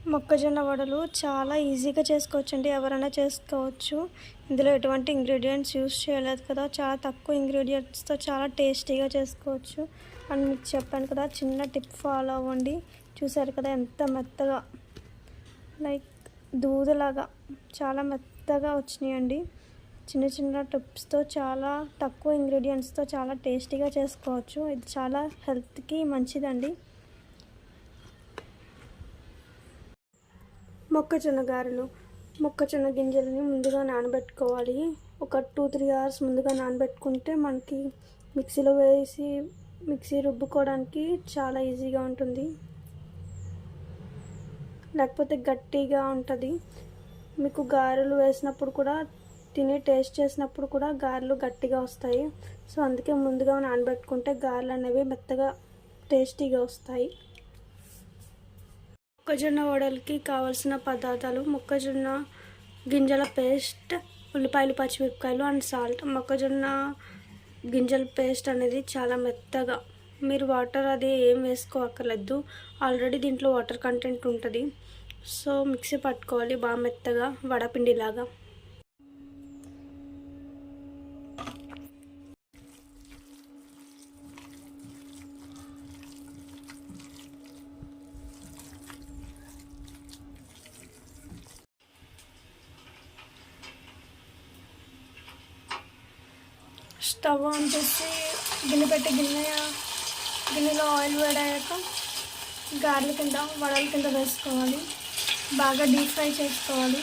మొక్కజొన్న వడలు చాలా ఈజీగా చేసుకోవచ్చండి. ఎవరైనా చేసుకోవచ్చు. ఇందులో ఎటువంటి ఇంగ్రీడియంట్స్ యూస్ చేయలేదు కదా, చాలా తక్కువ ఇంగ్రీడియంట్స్తో చాలా టేస్టీగా చేసుకోవచ్చు అని మీకు చెప్పాను కదా. చిన్న టిప్ ఫాలో అవ్వండి. చూసారు కదా ఎంత మెత్తగా, లైక్ దూదలాగా చాలా మెత్తగా వచ్చినాయండి. చిన్న చిన్న టిప్స్తో చాలా తక్కువ ఇంగ్రీడియంట్స్తో చాలా టేస్టీగా చేసుకోవచ్చు. ఇది చాలా హెల్త్కి మంచిదండి. మొక్కజొన్న గారెలు. మొక్కజొన్న గింజలని ముందుగా నానబెట్టుకోవాలి. ఒక 2-3 అవర్స్ ముందుగా నానబెట్టుకుంటే మనకి మిక్సీలో వేసి మిక్సీ రుబ్బుకోవడానికి చాలా ఈజీగా ఉంటుంది. లేకపోతే గట్టిగా ఉంటుంది. మీకు గారెలు వేసినప్పుడు కూడా తిని టేస్ట్ చేసినప్పుడు కూడా గారెలు గట్టిగా వస్తాయి. సో అందుకే ముందుగా నానబెట్టుకుంటే గారెలు అనేవి మెత్తగా టేస్టీగా వస్తాయి. మొక్కజొన్న వడలకి కావాల్సిన పదార్థాలు: మొక్కజొన్న గింజల పేస్ట్, ఉల్లిపాయలు, పచ్చిమిరపకాయలు అండ్ సాల్ట్. మొక్కజొన్న గింజల పేస్ట్ అనేది చాలా మెత్తగా, మీరు వాటర్ అది ఏం వేసుకోక్కర్లేదు, ఆల్రెడీ దీంట్లో వాటర్ కంటెంట్ ఉంటుంది. సో మిక్సీ పట్టుకోవాలి బాగా మెత్తగా, వడపిండిలాగా. స్టవ్ ఆన్ చేసి గిన్నె పెట్టి గిన్నెలో ఆయిల్ వేడయ్యాక గారెల కింద, వడల కింద వేసుకోవాలి. బాగా డీప్ ఫ్రై చేసుకోవాలి.